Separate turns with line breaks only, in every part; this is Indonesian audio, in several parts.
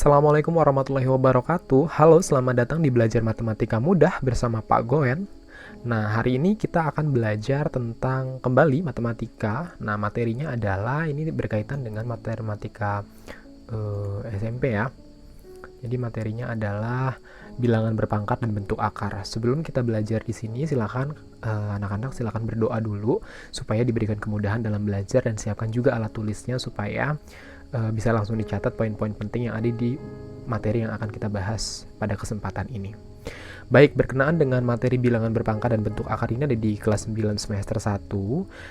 Assalamualaikum warahmatullahi wabarakatuh. Halo, selamat datang di Belajar Matematika Mudah bersama Pak Goen. Nah, hari ini kita akan belajar tentang kembali matematika. Nah, materinya adalah ini berkaitan dengan matematika SMP ya. Jadi materinya adalah bilangan berpangkat dan bentuk akar. Sebelum kita belajar di sini, silakan anak-anak silakan berdoa dulu supaya diberikan kemudahan dalam belajar dan siapkan juga alat tulisnya supaya bisa langsung dicatat poin-poin penting yang ada di materi yang akan kita bahas pada kesempatan ini. Baik, berkenaan dengan materi bilangan berpangkat dan bentuk akar ini ada di kelas 9 semester 1.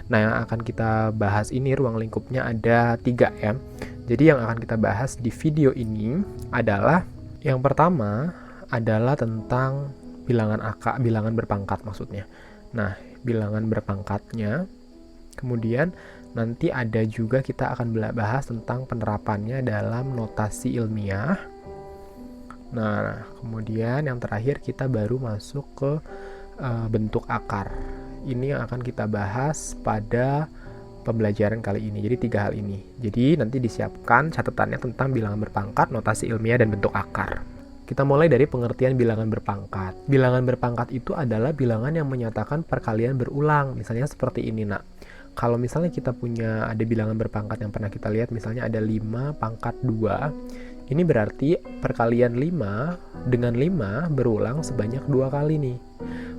Nah, yang akan kita bahas ini ruang lingkupnya ada 3 ya. Jadi yang akan kita bahas di video ini adalah yang pertama adalah tentang bilangan berpangkat maksudnya. Nah, bilangan berpangkatnya. Kemudian nanti ada juga kita akan bahas tentang penerapannya dalam notasi ilmiah. Nah, kemudian yang terakhir kita baru masuk ke bentuk akar. Ini yang akan kita bahas pada pembelajaran kali ini. Jadi 3 hal ini. Jadi nanti disiapkan catatannya tentang bilangan berpangkat, notasi ilmiah, dan bentuk akar. Kita mulai dari pengertian bilangan berpangkat. Bilangan berpangkat itu adalah bilangan yang menyatakan perkalian berulang. Misalnya seperti ini, nak. Kalau misalnya kita punya ada bilangan berpangkat yang pernah kita lihat, misalnya ada 5 pangkat 2, ini berarti perkalian 5 dengan 5 berulang sebanyak 2 kali nih.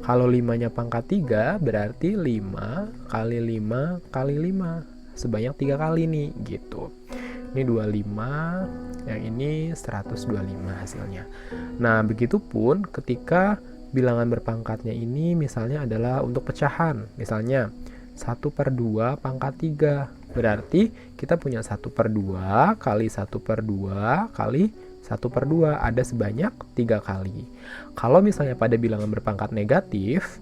Kalau 5-nya pangkat 3, berarti 5 kali 5 kali 5, sebanyak 3 kali nih, gitu. Ini 25, yang ini 125 hasilnya. Nah, begitupun ketika bilangan berpangkatnya ini misalnya adalah untuk pecahan, misalnya 1/2 pangkat 3. Berarti kita punya 1/2 kali 1/2 kali 1/2. Ada sebanyak 3 kali. Kalau misalnya pada bilangan berpangkat negatif,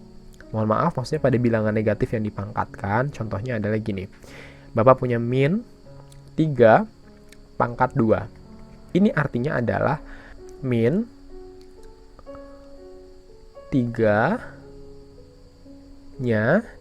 mohon maaf, maksudnya pada bilangan negatif yang dipangkatkan, contohnya adalah gini. Bapak punya min 3 pangkat 2. Ini artinya adalah min 3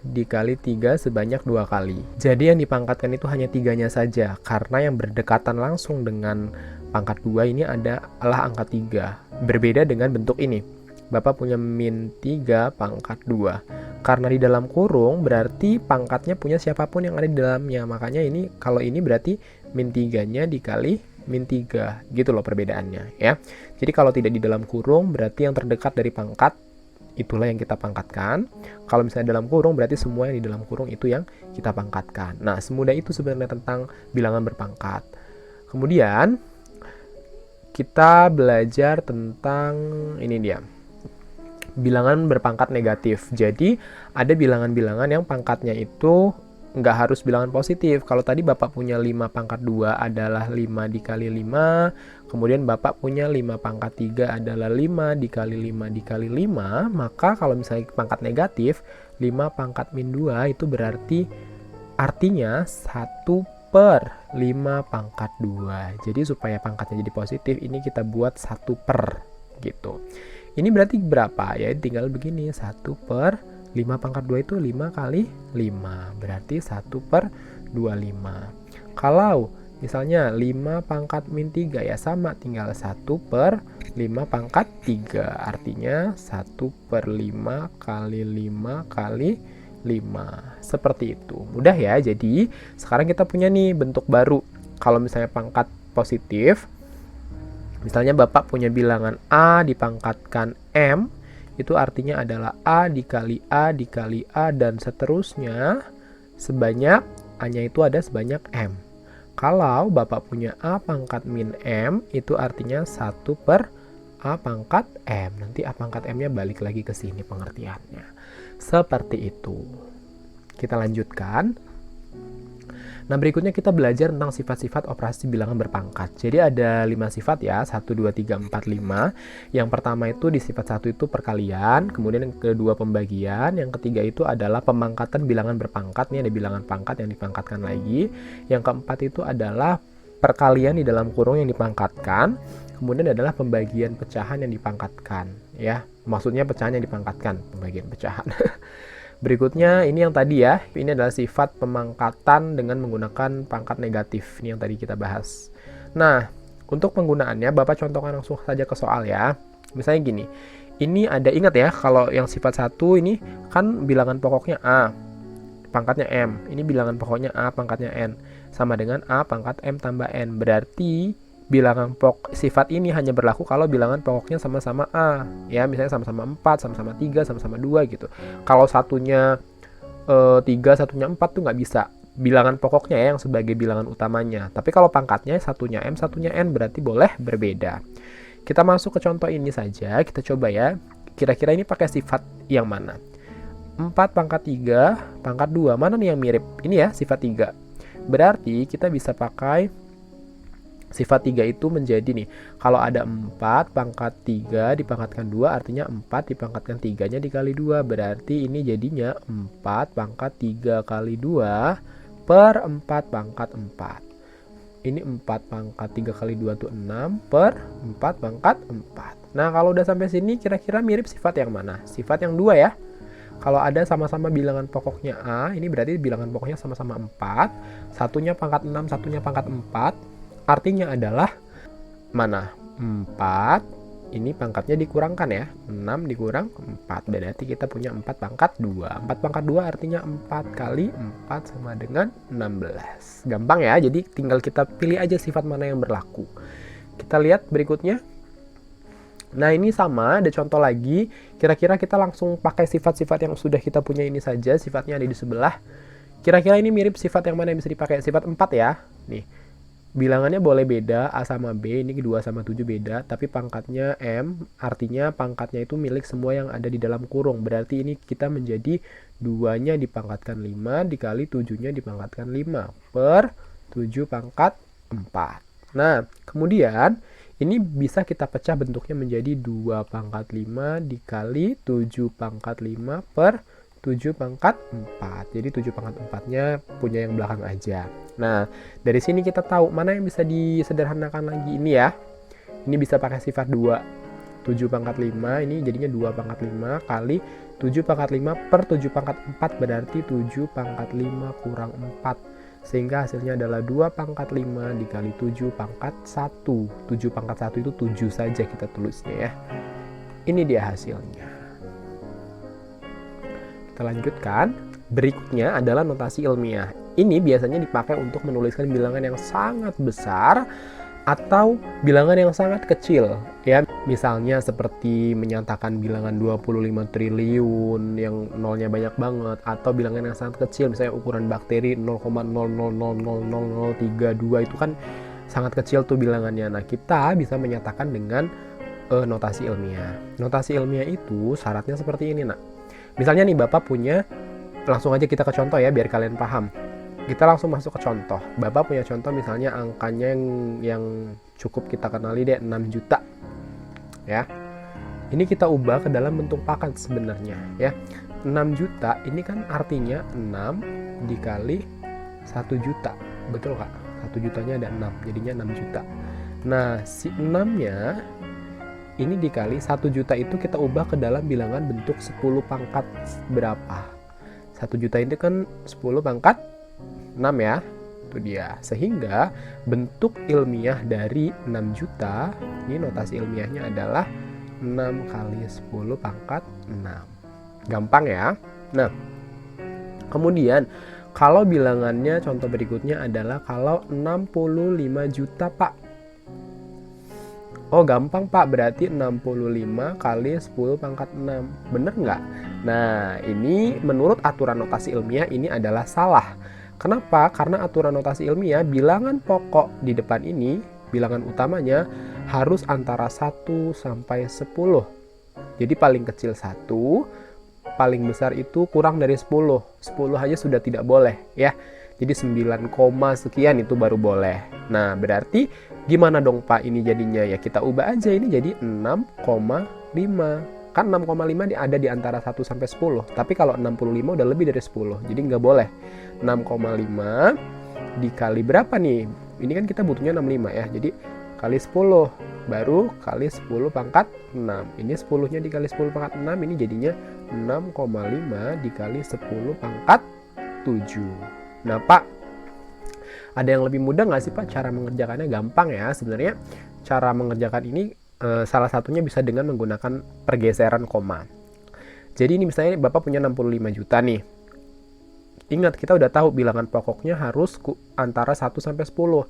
dikali 3 sebanyak 2 kali. Jadi yang dipangkatkan itu hanya 3-nya saja, karena yang berdekatan langsung dengan pangkat 2 ini adalah angka 3. Berbeda dengan bentuk ini. Bapak punya min 3 pangkat 2. Karena di dalam kurung berarti pangkatnya punya siapapun yang ada di dalamnya. Makanya ini kalau ini berarti min 3-nya dikali min 3. Gitu loh perbedaannya ya. Jadi kalau tidak di dalam kurung berarti yang terdekat dari pangkat itulah yang kita pangkatkan. Kalau misalnya dalam kurung berarti semua yang di dalam kurung itu yang kita pangkatkan. Nah, semudah itu sebenarnya tentang bilangan berpangkat. Kemudian kita belajar tentang ini dia. Bilangan berpangkat negatif. Jadi ada bilangan-bilangan yang pangkatnya itu nggak harus bilangan positif. Kalau tadi Bapak punya 5 pangkat 2 adalah 5 dikali 5, kemudian Bapak punya 5 pangkat 3 adalah 5 dikali 5 dikali 5, maka kalau misalnya pangkat negatif, 5 pangkat min 2 itu berarti artinya 1/5 pangkat 2. Jadi supaya pangkatnya jadi positif, ini kita buat 1/, gitu. Ini berarti berapa? Ya tinggal begini, 1/5 pangkat 2 itu 5 kali 5, berarti 1/25. Kalau misalnya 5 pangkat min 3 ya sama, tinggal 1/5 pangkat 3, artinya 1/5 kali 5 kali 5. Seperti itu. Mudah ya, jadi sekarang kita punya nih bentuk baru. Kalau misalnya pangkat positif, misalnya Bapak punya bilangan A dipangkatkan M, itu artinya adalah A dikali A dikali A dan seterusnya sebanyak A-nya itu ada sebanyak M. Kalau Bapak punya A pangkat min M, itu artinya 1/A pangkat M. Nanti A pangkat M-nya balik lagi ke sini pengertiannya. Seperti itu. Kita lanjutkan. Nah, berikutnya kita belajar tentang sifat-sifat operasi bilangan berpangkat. Jadi ada 5 sifat ya, 1, 2, 3, 4, 5. Yang pertama itu di sifat 1 itu perkalian, kemudian yang kedua pembagian, yang ketiga itu adalah pemangkatan bilangan berpangkat. Ini ada bilangan pangkat yang dipangkatkan lagi. Yang keempat itu adalah perkalian di dalam kurung yang dipangkatkan. Kemudian adalah pembagian pecahan yang dipangkatkan ya. Maksudnya pecahan yang dipangkatkan, pembagian pecahan. Berikutnya ini yang tadi ya, ini adalah sifat pemangkatan dengan menggunakan pangkat negatif. Ini yang tadi kita bahas. Nah, Untuk penggunaannya, Bapak contohkan langsung saja ke soal ya. Misalnya gini, ini ada, ingat ya, kalau yang sifat 1 ini kan bilangan pokoknya A, pangkatnya M. Ini bilangan pokoknya A, pangkatnya N. Sama dengan A pangkat M tambah N. Berarti bilangan sifat ini hanya berlaku kalau bilangan pokoknya sama-sama A. Ya, misalnya sama-sama 4, sama-sama 3, sama-sama 2 gitu. Kalau satunya 3, satunya 4 tuh nggak bisa. Bilangan pokoknya ya yang sebagai bilangan utamanya. Tapi kalau pangkatnya satunya M, satunya N, berarti boleh berbeda. Kita masuk ke contoh ini saja, kita coba ya. Kira-kira ini pakai sifat yang mana? 4 pangkat 3, pangkat 2. Mana nih yang mirip? Ini ya, sifat 3. Berarti kita bisa pakai sifat 3 itu menjadi nih. Kalau ada 4 pangkat 3 dipangkatkan 2, artinya 4 dipangkatkan 3-nya dikali 2. Berarti ini jadinya 4 pangkat 3 kali 2 per 4 pangkat 4. Ini 4 pangkat 3 kali 2 itu 6 per 4 pangkat 4. Nah, kalau udah sampai sini kira-kira mirip sifat yang mana? Sifat yang 2 ya. Kalau ada sama-sama bilangan pokoknya A, ini berarti bilangan pokoknya sama-sama 4. Satunya pangkat 6, satunya pangkat 4. Artinya adalah mana? 4. Ini pangkatnya dikurangkan ya. 6 dikurang 4. Berarti kita punya 4 pangkat 2. 4 pangkat 2 artinya 4 kali 4 sama dengan 16. Gampang ya, jadi tinggal kita pilih aja sifat mana yang berlaku. Kita lihat berikutnya. Nah, ini sama, ada contoh lagi. Kira-kira kita langsung pakai sifat-sifat yang sudah kita punya ini saja. Sifatnya ada di sebelah. Kira-kira ini mirip sifat yang mana yang bisa dipakai? Sifat 4 ya. Nih. Bilangannya boleh beda, A sama B, ini 2 sama 7 beda, tapi pangkatnya M, artinya pangkatnya itu milik semua yang ada di dalam kurung. Berarti ini kita menjadi 2-nya dipangkatkan 5, dikali 7-nya dipangkatkan 5, per 7 pangkat 4. Nah, kemudian, ini bisa kita pecah bentuknya menjadi 2 pangkat 5 dikali 7 pangkat 5 per 7 pangkat 4. Jadi 7 pangkat 4-nya punya yang belakang aja. Nah, dari sini kita tahu mana yang bisa disederhanakan lagi ini ya. Ini bisa pakai sifat 2. 7 pangkat 5, ini jadinya 2 pangkat 5 kali 7 pangkat 5 per 7 pangkat 4, berarti 7 pangkat 5 kurang 4. Sehingga hasilnya adalah 2 pangkat 5 dikali 7 pangkat 1. 7 pangkat 1 itu 7 saja kita tulisnya ya. Ini dia hasilnya. Kita lanjutkan. Berikutnya adalah notasi ilmiah. Ini biasanya dipakai untuk menuliskan bilangan yang sangat besar atau bilangan yang sangat kecil. Ya, misalnya seperti menyatakan bilangan 25 triliun yang nolnya banyak banget, atau bilangan yang sangat kecil, misalnya ukuran bakteri 0,00000032 itu kan sangat kecil tuh bilangannya. Nah, kita bisa menyatakan dengan notasi ilmiah. Notasi ilmiah itu syaratnya seperti ini, nak. Misalnya nih Bapak punya, langsung aja kita ke contoh ya biar kalian paham. Kita langsung masuk ke contoh. Bapak punya contoh misalnya angkanya yang cukup kita kenali deh, 6 juta. Ya. Ini kita ubah ke dalam bentuk pangkat sebenarnya ya. 6 juta ini kan artinya 6 dikali 1 juta. Betul Kak? 1 jutanya ada 6, jadinya 6 juta. Nah, si 6-nya ini dikali 1 juta itu kita ubah ke dalam bilangan bentuk 10 pangkat berapa? 1 juta ini kan 10 pangkat 6 ya. Itu dia. Sehingga bentuk ilmiah dari 6 juta, ini notasi ilmiahnya adalah 6 kali 10 pangkat 6. Gampang ya. Nah, kemudian kalau bilangannya contoh berikutnya adalah kalau 65 juta Pak. Oh gampang Pak, berarti 65 kali 10 pangkat 6. Bener nggak? Nah, ini menurut aturan notasi ilmiah ini adalah salah. Kenapa? Karena aturan notasi ilmiah bilangan pokok di depan ini, bilangan utamanya harus antara 1 sampai 10. Jadi paling kecil 1, paling besar itu kurang dari 10. 10 aja sudah tidak boleh ya. Jadi 9, sekian itu baru boleh. Nah, berarti gimana dong Pak ini jadinya? Ya kita ubah aja, ini jadi 6,5. Kan 6,5 ada di antara 1 sampai 10. Tapi kalau 65 udah lebih dari 10. Jadi nggak boleh. 6,5 dikali berapa nih? Ini kan kita butuhnya 65 ya. Jadi kali 10. Baru kali 10 pangkat 6. Ini 10-nya dikali 10 pangkat 6. Ini jadinya 6,5 dikali 10 pangkat 7. Nah Pak, ada yang lebih mudah nggak sih Pak cara mengerjakannya? Gampang ya sebenarnya. cara mengerjakan ini salah satunya bisa dengan menggunakan pergeseran koma. Jadi ini misalnya Bapak punya 65 juta nih. Ingat, kita udah tahu bilangan pokoknya harus antara 1 sampai 10.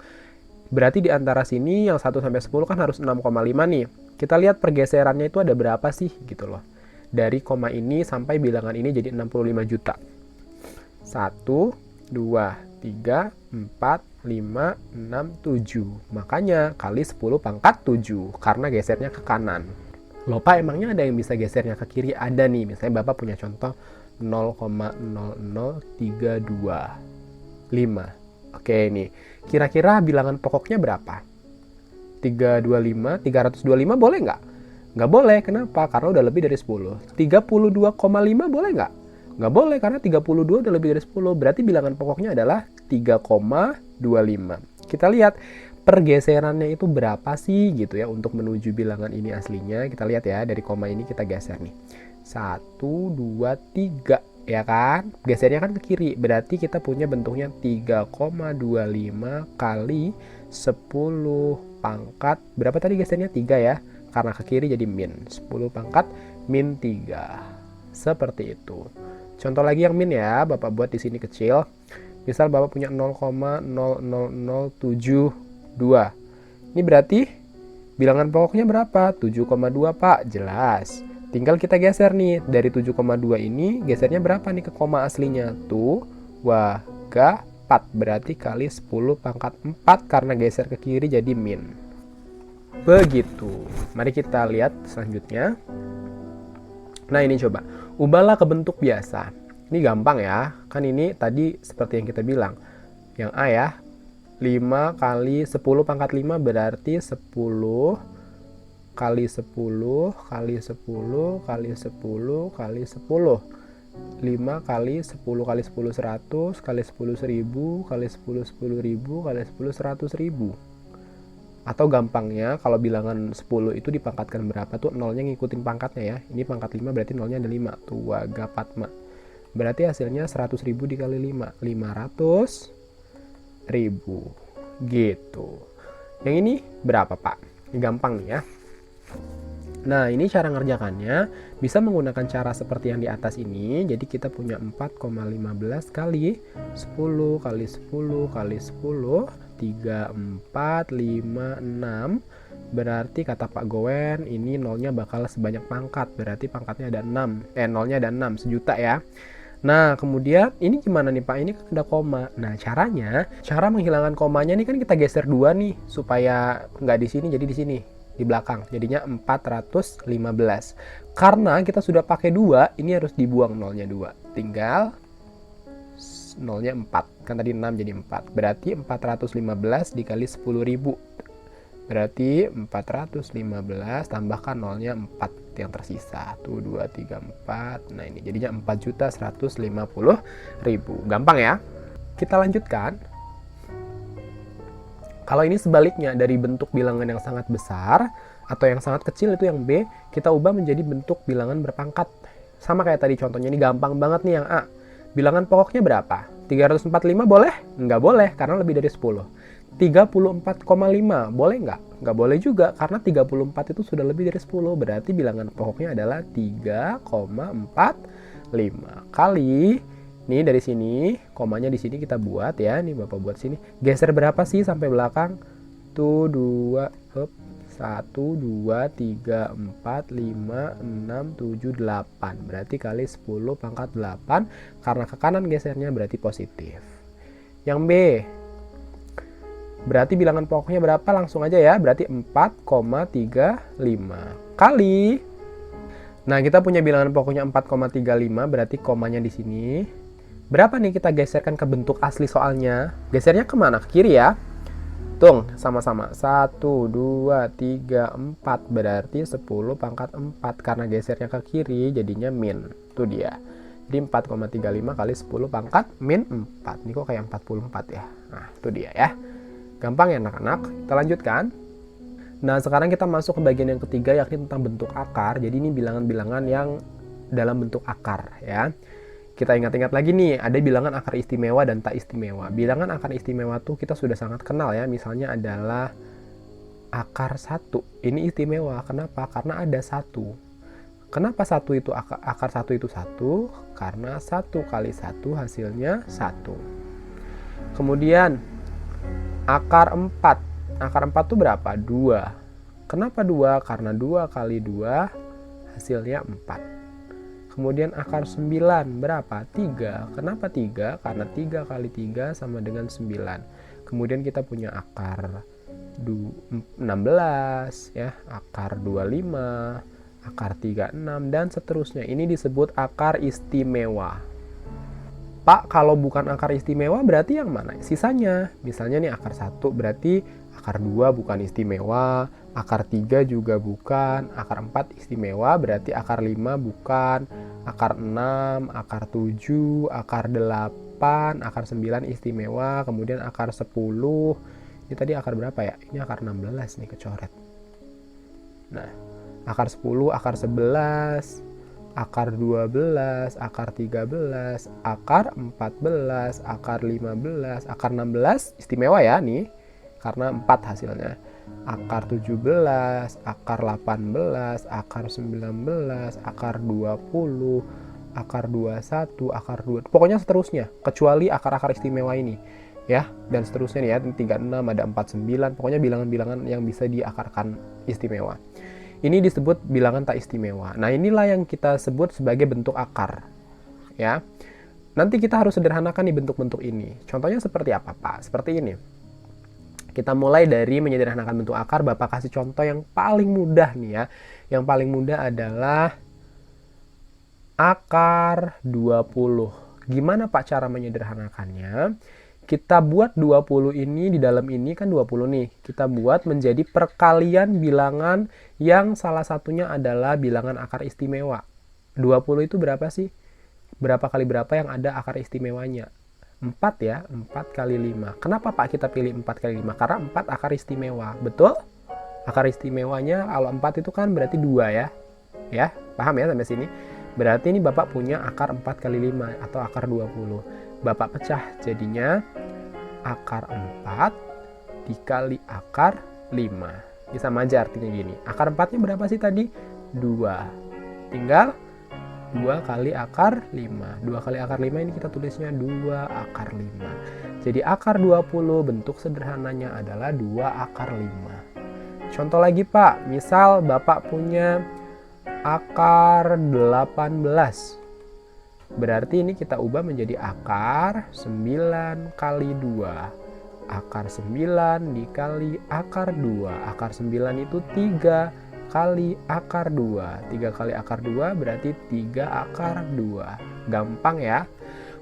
Berarti di antara sini yang 1 sampai 10 kan harus 6,5 nih. Kita lihat pergeserannya itu ada berapa sih gitu loh. Dari koma ini sampai bilangan ini jadi 65 juta. 1, 2, 3, 4, 5, 6, 7. Makanya kali 10 pangkat 7 karena gesernya ke kanan. Loh Pak, emangnya ada yang bisa gesernya ke kiri? Ada nih, misalnya Bapak punya contoh 0,00325. Oke nih, kira-kira bilangan pokoknya berapa? 325 boleh nggak? Nggak boleh, kenapa? Karena udah lebih dari 10. 32,5 boleh nggak? Nggak boleh, karena 32 udah lebih dari 10. Berarti bilangan pokoknya adalah 3,25. Kita lihat pergeserannya itu berapa sih gitu ya untuk menuju bilangan ini aslinya. Kita lihat ya, dari koma ini kita geser nih. 1, 2, 3 ya kan? Gesernya kan ke kiri. Berarti kita punya bentuknya 3,25 kali 10 pangkat. Berapa tadi gesernya? 3 ya. Karena ke kiri jadi min. 10 pangkat min 3. Seperti itu. Contoh lagi yang min ya, Bapak buat di sini kecil. Misal Bapak punya 0,00072. Ini berarti bilangan pokoknya berapa? 7,2 Pak, jelas. Tinggal kita geser nih, dari 7,2 ini gesernya berapa nih ke koma aslinya? Tuh, 4. Berarti kali 10 pangkat 4 karena geser ke kiri jadi min. Begitu. Mari kita lihat selanjutnya. Nah ini coba, ubahlah ke bentuk biasa. Ini gampang ya, kan ini tadi seperti yang kita bilang. Yang A ya, 5 kali 10 pangkat 5 berarti 10 kali 10 kali 10 kali 10 kali 10. 5 kali 10 kali 10 100 kali 10 1000 kali 10 10.000 kali 10 100.000. Atau gampangnya kalau bilangan 10 itu dipangkatkan berapa tuh nolnya ngikutin pangkatnya ya. Ini pangkat 5 berarti nolnya ada 5. Tuh wagapatma. Berarti hasilnya 100.000 dikali 5. 500.000. Gitu. Yang ini berapa Pak? Ini gampang nih ya. Nah ini cara ngerjakannya. Bisa menggunakan cara seperti yang di atas ini. Jadi kita punya 4,15 kali 10 kali 10 kali 10. 3, 4, 5, 6. Berarti kata Pak Gowen ini nolnya bakal sebanyak pangkat. Berarti pangkatnya ada 6. Nolnya ada 6, sejuta ya. Nah kemudian ini gimana nih Pak? Ini kan ada koma. Nah cara menghilangkan komanya nih kan kita geser 2 nih. Supaya nggak di sini jadi di sini. Di belakang. Jadinya 415. Karena kita sudah pakai 2, ini harus dibuang nolnya 2. Tinggal nolnya 4. Kan tadi 6 jadi 4. Berarti 415 dikali 10.000. Berarti 415 tambahkan nolnya 4 yang tersisa. 1, 2, 3, 4. Nah ini jadinya 4.150.000. Gampang ya. Kita lanjutkan. Kalau ini sebaliknya, dari bentuk bilangan yang sangat besar atau yang sangat kecil itu yang B, kita ubah menjadi bentuk bilangan berpangkat. Sama kayak tadi contohnya, ini gampang banget nih yang A. Bilangan pokoknya berapa? 345 boleh? Nggak boleh, karena lebih dari 10. 34,5 boleh nggak? Nggak boleh juga, karena 34 itu sudah lebih dari 10. Berarti bilangan pokoknya adalah 3,45 kali. Nih dari sini, komanya di sini kita buat ya. Nih Bapak buat sini. Geser berapa sih sampai belakang? Tuh 2, 1, 2, 3, 4, 5, 6, 7, 8. Berarti kali 10 pangkat 8. Karena ke kanan gesernya berarti positif. Yang B. Berarti bilangan pokoknya berapa? Langsung aja ya. Berarti 4,35. Kali. Nah kita punya bilangan pokoknya 4,35. Berarti komanya di sini. Berapa nih kita geserkan ke bentuk asli soalnya? Gesernya kemana? Ke kiri ya. Hitung sama-sama. 1, 2, 3, 4. Berarti 10 pangkat 4. Karena gesernya ke kiri jadinya min. Itu dia. Jadi 4,35 kali 10 pangkat min 4. Ini kok kayak 44 ya. Nah itu dia ya. Gampang ya anak-anak. Kita lanjutkan. Nah sekarang kita masuk ke bagian yang ketiga, yakni tentang bentuk akar. Jadi ini bilangan-bilangan yang dalam bentuk akar ya. Kita ingat-ingat lagi nih, ada bilangan akar istimewa dan tak istimewa. Bilangan akar istimewa tuh kita sudah sangat kenal ya. Misalnya adalah akar 1. Ini istimewa. Kenapa? Karena ada 1. Kenapa akar 1 itu 1? Karena 1 kali 1 hasilnya 1. Kemudian akar 4. Akar 4 itu berapa? 2. Kenapa 2? Karena 2 kali 2 hasilnya 4. Kemudian akar 9 berapa? 3. Kenapa 3? Karena 3 kali 3 sama dengan 9. Kemudian kita punya akar 16 ya, akar 25, akar 36 dan seterusnya. Ini disebut akar istimewa. Pak, kalau bukan akar istimewa berarti yang mana? Sisanya. Misalnya nih akar 1 berarti akar 2 bukan istimewa, akar 3 juga bukan, akar 4 istimewa berarti akar 5 bukan, akar 6, akar 7, akar 8, akar 9 istimewa, kemudian akar 10. Ini tadi akar berapa ya? Ini akar 16 nih kecoret. Nah, akar 10, akar 11, akar 12, akar 13, akar 14, akar 15, akar 16 istimewa ya nih. Karena 4 hasilnya. Akar 17, akar 18, akar 19, akar 20, akar 21, akar 2. Pokoknya seterusnya, kecuali akar-akar istimewa ini. Ya, dan seterusnya nih ya, 36, ada 49, pokoknya bilangan-bilangan yang bisa diakarkan istimewa. Ini disebut bilangan tak istimewa. Nah, inilah yang kita sebut sebagai bentuk akar. Ya. Nanti kita harus sederhanakan nih bentuk-bentuk ini. Contohnya seperti apa, Pak? Seperti ini. Kita mulai dari menyederhanakan bentuk akar. Bapak kasih contoh yang paling mudah nih ya. Yang paling mudah adalah akar 20. Gimana Pak cara menyederhanakannya? Kita buat 20 ini, di dalam ini kan 20 nih. Kita buat menjadi perkalian bilangan yang salah satunya adalah bilangan akar istimewa. 20 itu berapa sih? Berapa kali berapa yang ada akar istimewanya? 4 ya, 4 kali 5. Kenapa Pak kita pilih 4 kali 5? Karena 4 akar istimewa, betul? Akar istimewanya kalau 4 itu kan berarti 2 ya. Ya, paham ya sampai sini? Berarti ini Bapak punya akar 4 kali 5 atau akar 20. Bapak pecah jadinya akar 4 dikali akar 5. Bisa aja artinya gini. Akar 4-nya berapa sih tadi? 2. Tinggal 2 kali akar 5. 2 kali akar 5 ini kita tulisnya 2 akar 5. Jadi akar 20 bentuk sederhananya adalah 2 akar 5. Contoh lagi Pak, misal Bapak punya akar 18. Berarti ini kita ubah menjadi akar 9 kali 2. Akar 9 dikali akar 2. Akar 9 itu 3 kali akar 2. 3 kali akar 2 berarti 3 akar 2. Gampang ya.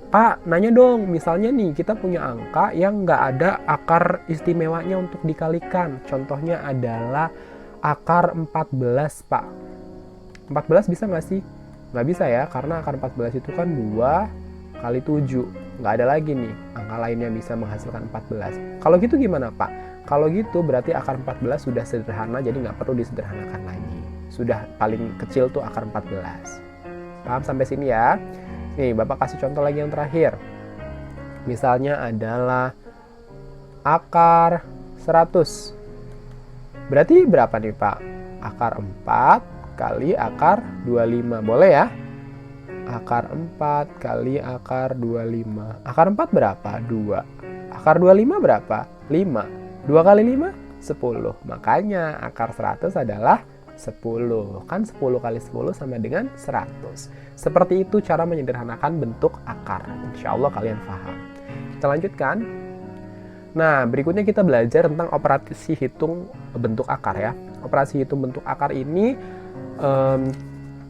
Pak, nanya dong, misalnya nih kita punya angka yang nggak ada akar istimewanya untuk dikalikan. Contohnya adalah akar 14, Pak. 14 bisa nggak sih? Nggak bisa ya, karena akar 14 itu kan 2 kali 7. Nggak ada lagi nih angka lain yang bisa menghasilkan 14. Kalau gitu gimana Pak? Kalau gitu berarti akar 14 sudah sederhana, jadi nggak perlu disederhanakan lagi. Sudah paling kecil tuh akar 14. Paham sampai sini ya? Nih, Bapak kasih contoh lagi yang terakhir. Misalnya adalah akar 100. Berarti berapa nih Pak? Akar 4 kali akar 25. Boleh ya? Akar 4 kali akar 25. Akar 4 berapa? 2. Akar 25 berapa? 5. 2 kali 5? 10. Makanya akar 100 adalah 10. Kan 10 kali 10 sama dengan 100. Seperti itu cara menyederhanakan bentuk akar. Insya Allah kalian paham. Kita lanjutkan. Nah, berikutnya kita belajar tentang operasi hitung bentuk akar ya. Operasi hitung bentuk akar ini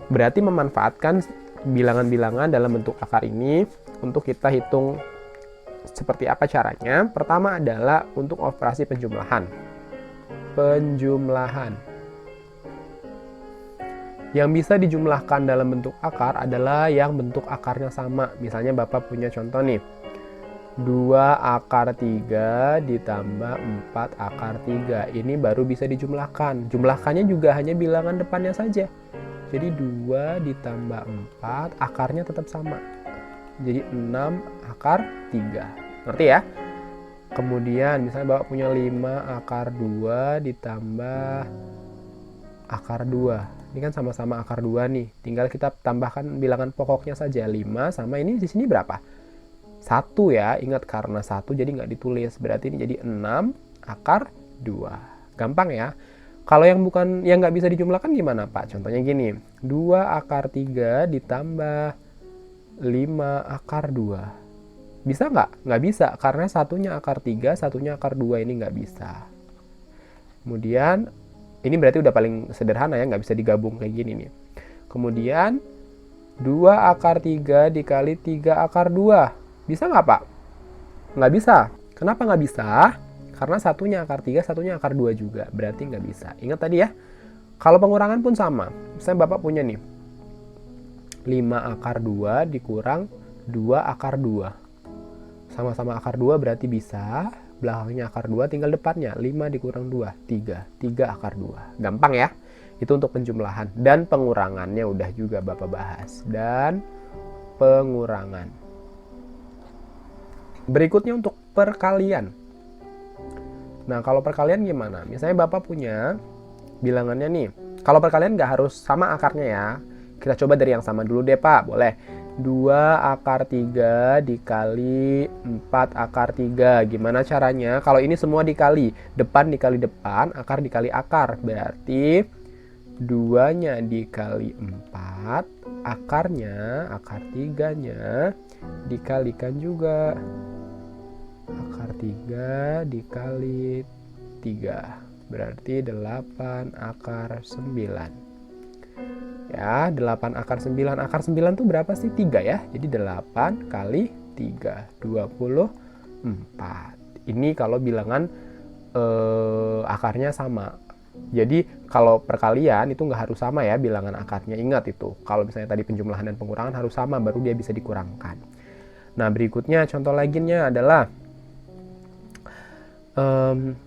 berarti memanfaatkan bilangan-bilangan dalam bentuk akar ini untuk kita hitung seperti apa caranya. Pertama adalah untuk operasi penjumlahan. Yang bisa dijumlahkan dalam bentuk akar adalah yang bentuk akarnya sama. Misalnya Bapak punya contoh nih. 2 akar 3 ditambah 4 akar 3. Ini baru bisa dijumlahkan. Jumlahkannya juga hanya bilangan depannya saja. Jadi 2 ditambah 4, akarnya tetap sama. Jadi 6 akar 3. Ngerti ya? Kemudian misalnya Bapak punya 5 akar 2 ditambah akar 2. Ini kan sama-sama akar 2 nih. Tinggal kita tambahkan bilangan pokoknya saja. 5 sama ini di sini berapa? 1 ya. Ingat karena 1 jadi nggak ditulis. Berarti ini jadi 6 akar 2. Gampang ya. Kalau yang bukan yang nggak bisa dijumlahkan gimana Pak? Contohnya gini. 2 akar 3 ditambah 5 akar 2. Bisa nggak? Nggak bisa, karena satunya akar 3, satunya akar 2 ini nggak bisa. Kemudian, ini berarti udah paling sederhana ya, nggak bisa digabung kayak gini nih. Kemudian, 2 akar 3 dikali 3 akar 2. Bisa nggak Pak? Nggak bisa. Kenapa nggak bisa? Karena satunya akar 3, satunya akar 2 juga. Berarti nggak bisa. Ingat tadi ya, kalau pengurangan pun sama. Misalnya Bapak punya nih, 5 akar 2 dikurang 2 akar 2. Sama-sama akar 2 berarti bisa. Belakangnya akar 2 tinggal depannya. 5 dikurang 2, 3. 3 akar 2. Gampang ya? Itu untuk penjumlahan. Dan pengurangannya udah juga Bapak bahas. Dan pengurangan. Berikutnya untuk perkalian. Nah, kalau perkalian gimana? Misalnya Bapak punya bilangannya nih. Kalau perkalian nggak harus sama akarnya ya. Kita coba dari yang sama dulu deh Pak. Boleh. 2 akar 3 dikali 4 akar 3. Gimana caranya? Kalau ini semua dikali. Depan dikali depan, akar dikali akar. Berarti 2-nya dikali 4. Akarnya, akar 3-nya dikalikan juga. Akar 3 dikali 3. Berarti 8 akar 9. Ya, 8 akar 9. Akar 9 tuh berapa sih? 3 ya. Jadi 8 kali 3. 24. Ini kalau bilangan akarnya sama. Jadi kalau perkalian itu nggak harus sama ya bilangan akarnya. Ingat itu. Kalau misalnya tadi penjumlahan dan pengurangan harus sama, baru dia bisa dikurangkan. Nah, berikutnya contoh lainnya adalah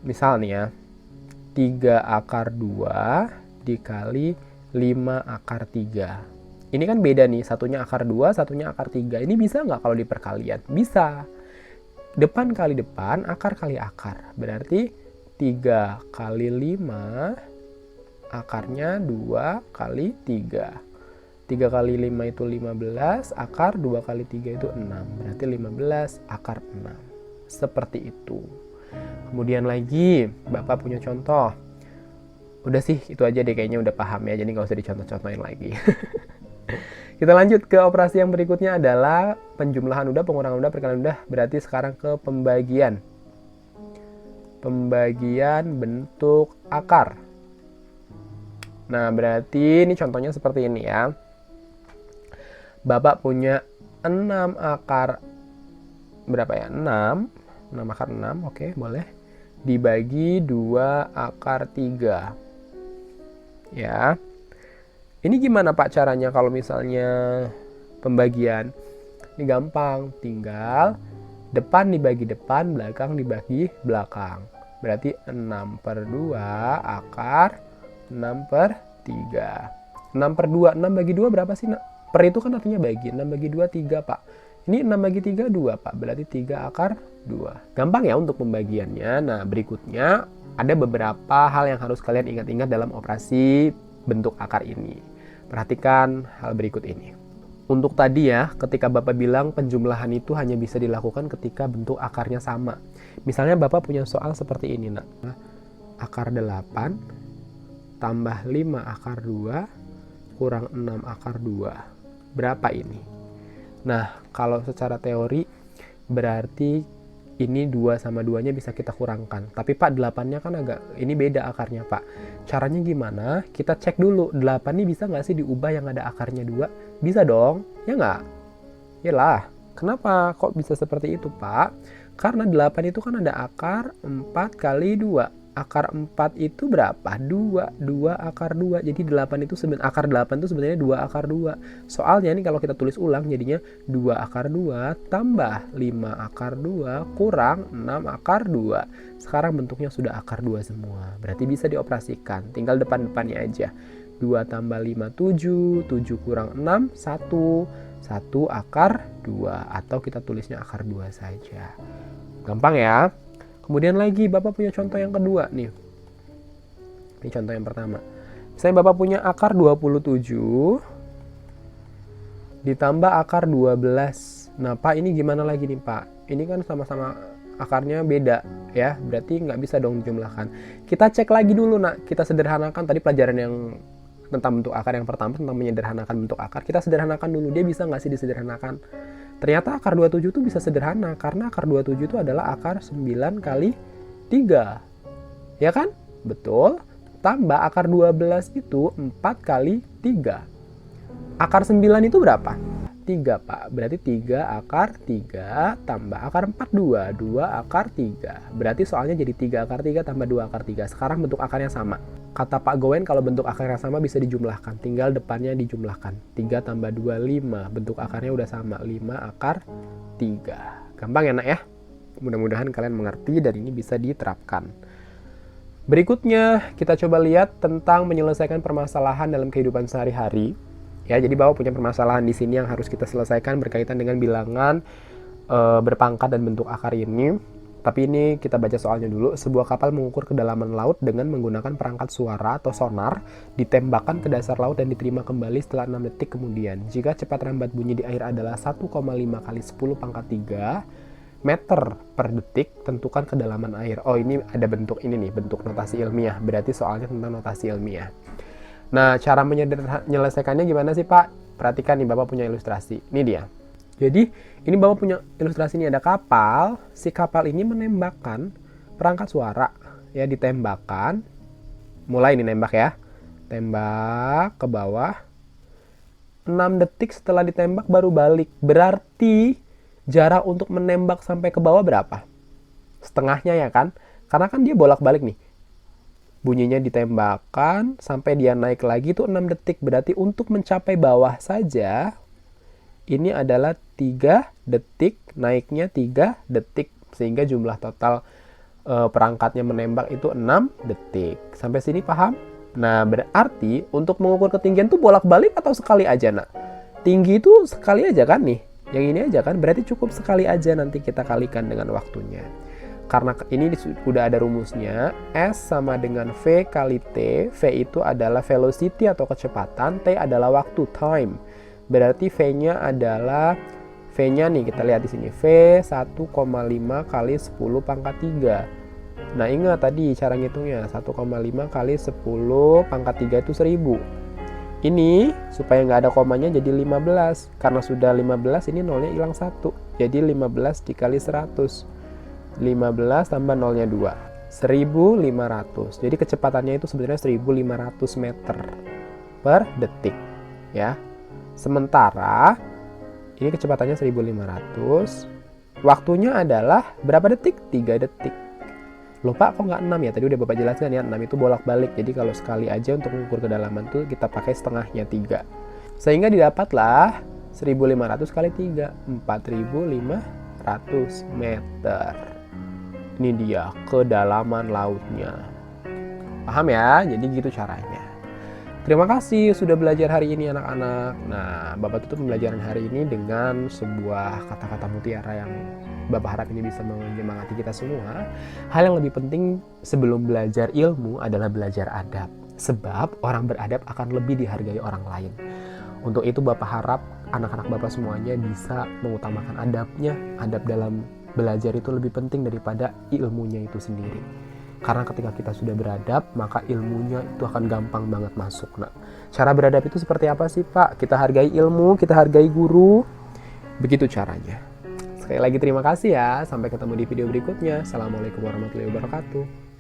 misal nih ya, 3 akar 2 dikali 5 akar 3. Ini kan beda nih, satunya akar 2, satunya akar 3. Ini bisa nggak kalau di perkalian? Bisa. Depan kali depan, akar kali akar. Berarti 3 kali 5, akarnya 2 kali 3. 3 kali 5 itu 15, akar 2 kali 3 itu 6. Berarti 15 akar 6. Seperti itu. Kemudian lagi, Bapak punya contoh. Udah sih, itu aja deh kayaknya udah paham ya, jadi nggak usah dicontoh-contohin lagi. Kita lanjut ke operasi yang berikutnya adalah penjumlahan udah, pengurangan udah, perkalian udah. Berarti sekarang ke pembagian. Pembagian bentuk akar. Nah, berarti ini contohnya seperti ini ya. Bapak punya 6 akar, berapa ya? 6 akar 6, oke boleh. Dibagi 2 akar 3. Ya, ini gimana Pak caranya kalau misalnya pembagian? Ini gampang, tinggal depan dibagi depan, belakang dibagi belakang. Berarti 6 per 2 akar 6 per 3. 6 per 2, 6 bagi 2 berapa sih? Per itu kan artinya bagi, 6 bagi 2, 3 Pak. Ini 6 bagi 3, 2 Pak, berarti 3 akar 2. Gampang ya untuk pembagiannya. Nah, berikutnya ada beberapa hal yang harus kalian ingat-ingat dalam operasi bentuk akar ini. Perhatikan hal berikut ini. Untuk tadi ya, ketika Bapak bilang penjumlahan itu hanya bisa dilakukan ketika bentuk akarnya sama. Misalnya Bapak punya soal seperti ini, nak. Akar 8 tambah 5 akar 2 kurang 6 akar 2. Berapa ini? Nah, kalau secara teori berarti ini 2 sama 2-nya bisa kita kurangkan. Tapi Pak, 8-nya kan agak, ini beda akarnya Pak. Caranya gimana? Kita cek dulu, 8 ini bisa nggak sih diubah yang ada akarnya 2? Bisa dong, ya nggak? Yalah, kenapa kok bisa seperti itu Pak? Karena 8 itu kan ada akar 4 kali 2. Akar 4 itu berapa? 2. 2 akar 2. Jadi 8 itu akar 8 itu sebenarnya 2 akar 2. Soalnya nih kalau kita tulis ulang jadinya 2 akar 2 tambah 5 akar 2 kurang 6 akar 2. Sekarang bentuknya sudah akar 2 semua. Berarti bisa dioperasikan. Tinggal depan-depannya aja. 2 tambah 5, 7. 7 kurang 6, 1. 1 akar 2. Atau kita tulisnya akar 2 saja. Gampang ya? Kemudian lagi Bapak punya contoh yang kedua nih. Ini contoh yang pertama. Misalnya Bapak punya akar 27 ditambah akar 12. Nah Pak, ini gimana lagi nih Pak? Ini kan sama-sama akarnya beda ya, berarti nggak bisa dong dijumlahkan. Kita cek lagi dulu nak, kita sederhanakan tadi pelajaran yang tentang bentuk akar yang pertama, tentang menyederhanakan bentuk akar. Kita sederhanakan dulu, dia bisa nggak sih disederhanakan? Ternyata akar 27 itu bisa sederhana, karena akar 27 itu adalah akar 9 kali 3. Ya kan? Betul. Tambah akar 12 itu 4 kali 3. Akar 9 itu berapa? 3 Pak. Berarti 3 akar 3 tambah akar 4 2. 2 akar 3. Berarti soalnya jadi 3 akar 3 tambah 2 akar 3. Sekarang bentuk akarnya sama. Kata Pak Gowen kalau bentuk akarnya sama bisa dijumlahkan. Tinggal depannya dijumlahkan. 3 tambah 2 5. Bentuk akarnya udah sama. 5 akar 3. Gampang ya nak ya? Mudah-mudahan kalian mengerti dan ini bisa diterapkan. Berikutnya kita coba lihat tentang menyelesaikan permasalahan dalam kehidupan sehari-hari. Ya, jadi Bapak punya permasalahan di sini yang harus kita selesaikan berkaitan dengan bilangan berpangkat dan bentuk akar ini. Tapi ini kita baca soalnya dulu. Sebuah kapal mengukur kedalaman laut dengan menggunakan perangkat suara atau sonar, ditembakkan ke dasar laut dan diterima kembali setelah 6 detik kemudian. Jika cepat rambat bunyi di air adalah 1,5 kali 10 pangkat 3 meter per detik, tentukan kedalaman air. Oh, ini ada bentuk ini nih, bentuk notasi ilmiah. Berarti soalnya tentang notasi ilmiah. Nah, cara menyelesaikannya gimana sih Pak? Perhatikan nih, Bapak punya ilustrasi. Ini dia. Jadi, ini Bapak punya ilustrasi ini ada kapal. Si kapal ini menembakkan perangkat suara. Ya, ditembakkan. Mulai nih nembak ya. Tembak ke bawah. 6 detik setelah ditembak baru balik. Berarti jarak untuk menembak sampai ke bawah berapa? Setengahnya ya kan? Karena kan dia bolak-balik nih. Bunyinya ditembakkan sampai dia naik lagi itu 6 detik. Berarti untuk mencapai bawah saja ini adalah 3 detik, naiknya 3 detik. Sehingga jumlah total perangkatnya menembak itu 6 detik. Sampai sini paham? Nah, berarti untuk mengukur ketinggian tuh bolak-balik atau sekali aja nak? Tinggi itu sekali aja kan nih? Yang ini aja kan? Berarti cukup sekali aja, nanti kita kalikan dengan waktunya. Karena ini sudah ada rumusnya, S sama dengan V kali T. V itu adalah velocity atau kecepatan, T adalah waktu, time. Berarti V-nya adalah, V-nya nih kita lihat di sini, V 1,5 kali 10 pangkat 3. Nah ingat tadi cara ngitungnya, 1,5 kali 10 pangkat 3 itu 1000. Ini supaya nggak ada komanya jadi 15. Karena sudah 15 ini nolnya hilang 1. Jadi 15 dikali 100. 15 tambah nolnya 2, 1500. Jadi kecepatannya itu sebenarnya 1500 meter per detik ya. Sementara ini kecepatannya 1500, waktunya adalah berapa detik? 3 detik. Loh Pak, kok nggak 6 ya? Tadi udah Bapak jelaskan ya, 6 itu bolak-balik. Jadi kalau sekali aja untuk mengukur kedalaman tuh kita pakai setengahnya 3. Sehingga didapatlah 1500 kali 3, 4500 meter. Ini dia kedalaman lautnya. Paham ya? Jadi gitu caranya. Terima kasih sudah belajar hari ini anak-anak. Nah, Bapak tutup pembelajaran hari ini dengan sebuah kata-kata mutiara yang Bapak harap ini bisa menyemangati kita semua. Hal yang lebih penting sebelum belajar ilmu adalah belajar adab. Sebab orang beradab akan lebih dihargai orang lain. Untuk itu Bapak harap anak-anak Bapak semuanya bisa mengutamakan adabnya. Adab dalam belajar itu lebih penting daripada ilmunya itu sendiri. Karena ketika kita sudah beradab, maka ilmunya itu akan gampang banget masuk. Nah, cara beradab itu seperti apa sih Pak? Kita hargai ilmu, kita hargai guru. Begitu caranya. Sekali lagi terima kasih ya. Sampai ketemu di video berikutnya. Assalamualaikum warahmatullahi wabarakatuh.